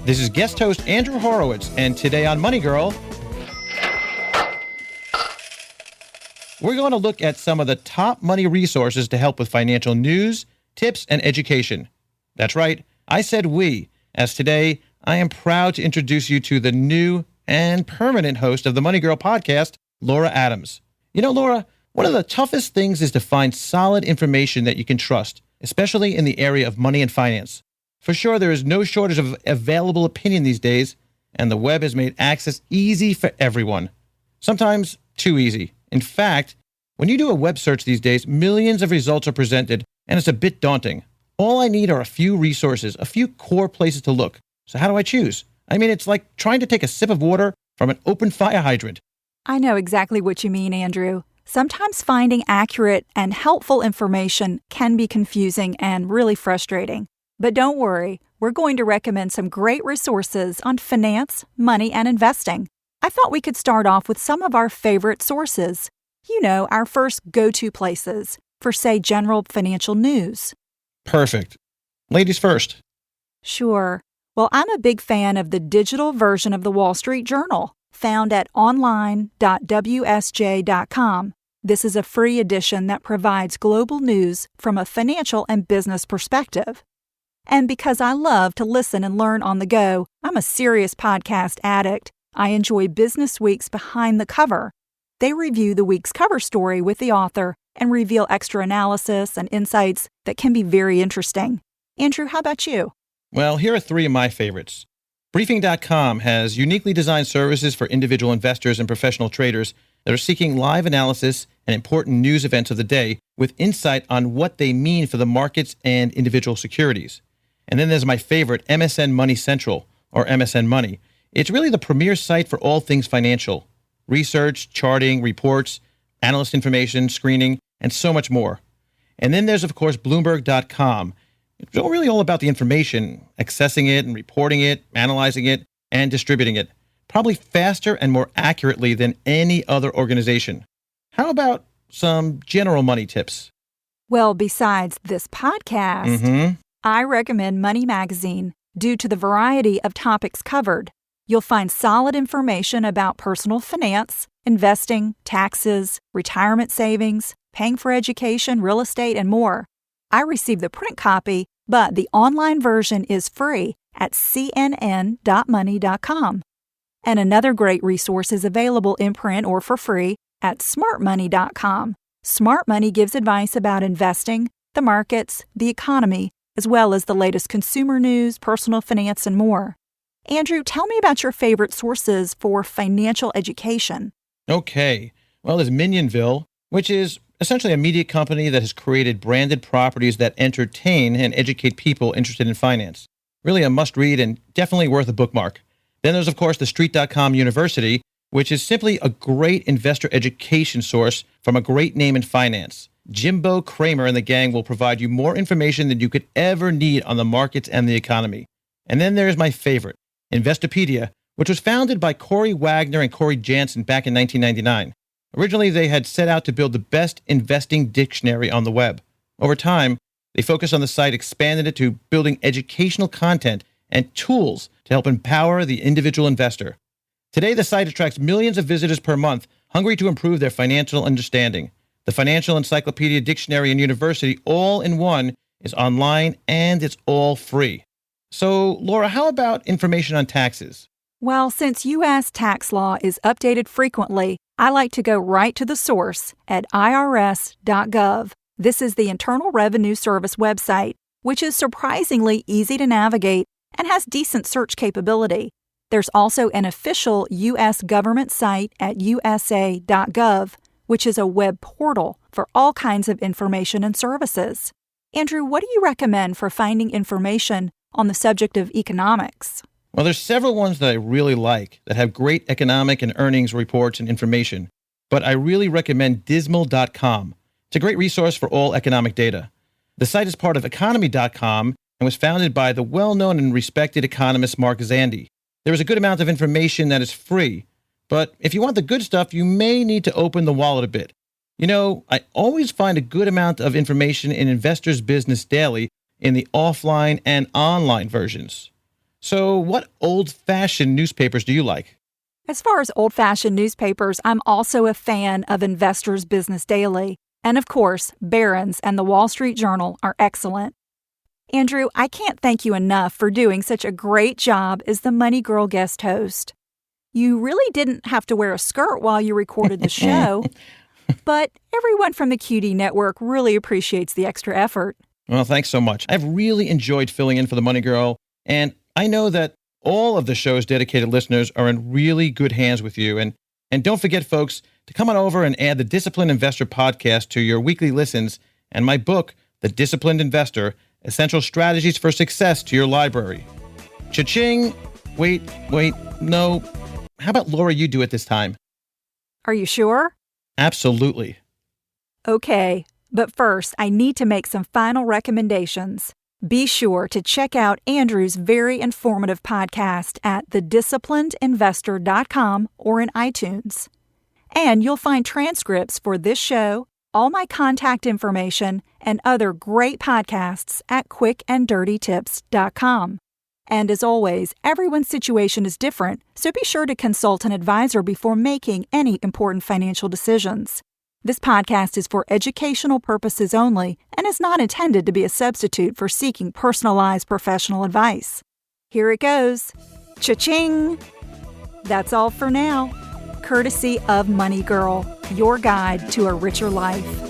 This is guest host Andrew Horowitz, and today on Money Girl, we're going to look at some of the top money resources to help with financial news, tips, and education. That's right, I said we, as today I am proud to introduce you to the new and permanent host of the Money Girl podcast, Laura Adams. You know, Laura, one of the toughest things is to find solid information that you can trust, especially in the area of money and finance. For sure, there is no shortage of available opinion these days, and the web has made access easy for everyone. Sometimes too easy. In fact, when you do a web search these days, millions of results are presented, and it's a bit daunting. All I need are a few resources, a few core places to look. So how do I choose? I mean, it's like trying to take a sip of water from an open fire hydrant. I know exactly what you mean, Andrew. Sometimes finding accurate and helpful information can be confusing and really frustrating. But don't worry, we're going to recommend some great resources on finance, money, and investing. I thought we could start off with some of our favorite sources. You know, our first go-to places for, say, general financial news. Perfect. Ladies first. Sure. Well, I'm a big fan of the digital version of the Wall Street Journal, found at online.wsj.com. This is a free edition that provides global news from a financial and business perspective. And because I love to listen and learn on the go, I'm a serious podcast addict. I enjoy Business Week's Behind the Cover. They review the week's cover story with the author and reveal extra analysis and insights that can be very interesting. Andrew, how about you? Well, here are three of my favorites. Briefing.com has uniquely designed services for individual investors and professional traders that are seeking live analysis and important news events of the day with insight on what they mean for the markets and individual securities. And then there's my favorite, MSN Money Central, or MSN Money. It's really the premier site for all things financial. Research, charting, reports, analyst information, screening, and so much more. And then there's, of course, Bloomberg.com. It's really all about the information, accessing it and reporting it, analyzing it, and distributing it, probably faster and more accurately than any other organization. How about some general money tips? Well, besides this podcast, I recommend Money Magazine due to the variety of topics covered. You'll find solid information about personal finance, investing, taxes, retirement savings, paying for education, real estate, and more. I received the print copy, but the online version is free at cnn.money.com. And another great resource is available in print or for free at smartmoney.com. Smart Money gives advice about investing, the markets, the economy, as well as the latest consumer news, personal finance, and more. Andrew, tell me about your favorite sources for financial education. Okay. Well, there's Minionville, which is essentially a media company that has created branded properties that entertain and educate people interested in finance. Really a must-read and definitely worth a bookmark. Then there's, of course, the Street.com University, which is simply a great investor education source from a great name in finance. Jimbo Kramer and the gang will provide you more information than you could ever need on the markets and the economy. And then there's my favorite, Investopedia, which was founded by Corey Wagner and Corey Jansen back in 1999. Originally, they had set out to build the best investing dictionary on the web. Over time, they focused on the site, expanded it to building educational content and tools to help empower the individual investor. Today, the site attracts millions of visitors per month, hungry to improve their financial understanding. The Financial Encyclopedia, Dictionary, and University, all in one, is online and it's all free. So, Laura, how about information on taxes? Well, since U.S. tax law is updated frequently, I like to go right to the source at irs.gov. This is the Internal Revenue Service website, which is surprisingly easy to navigate and has decent search capability. There's also an official U.S. government site at usa.gov, which is a web portal for all kinds of information and services. Andrew, what do you recommend for finding information on the subject of economics? Well, there's several ones that I really like that have great economic and earnings reports and information, but I really recommend dismal.com. It's a great resource for all economic data. The site is part of economy.com and was founded by the well-known and respected economist Mark Zandi. There is a good amount of information that is free, but if you want the good stuff, you may need to open the wallet a bit. You know, I always find a good amount of information in Investor's Business Daily in the offline and online versions. So, what old-fashioned newspapers do you like? As far as old-fashioned newspapers, I'm also a fan of Investor's Business Daily. And of course, Barron's and the Wall Street Journal are excellent. Andrew, I can't thank you enough for doing such a great job as the Money Girl guest host. You really didn't have to wear a skirt while you recorded the show, but everyone from the QD Network really appreciates the extra effort. Well, thanks so much. I've really enjoyed filling in for the Money Girl, and I know that all of the show's dedicated listeners are in really good hands with you. And don't forget, folks, to come on over and add the Disciplined Investor podcast to your weekly listens and my book, The Disciplined Investor, Essential Strategies for Success, to your library. Cha-ching! Wait, no. How about Laura, you do it this time? Are you sure? Absolutely. Okay, but first, I need to make some final recommendations. Be sure to check out Andrew's very informative podcast at thedisciplinedinvestor.com or in iTunes. And you'll find transcripts for this show, all my contact information, and other great podcasts at quickanddirtytips.com. And as always, everyone's situation is different, so be sure to consult an advisor before making any important financial decisions. This podcast is for educational purposes only and is not intended to be a substitute for seeking personalized professional advice. Here it goes. Cha-ching! That's all for now. Courtesy of Money Girl, your guide to a richer life.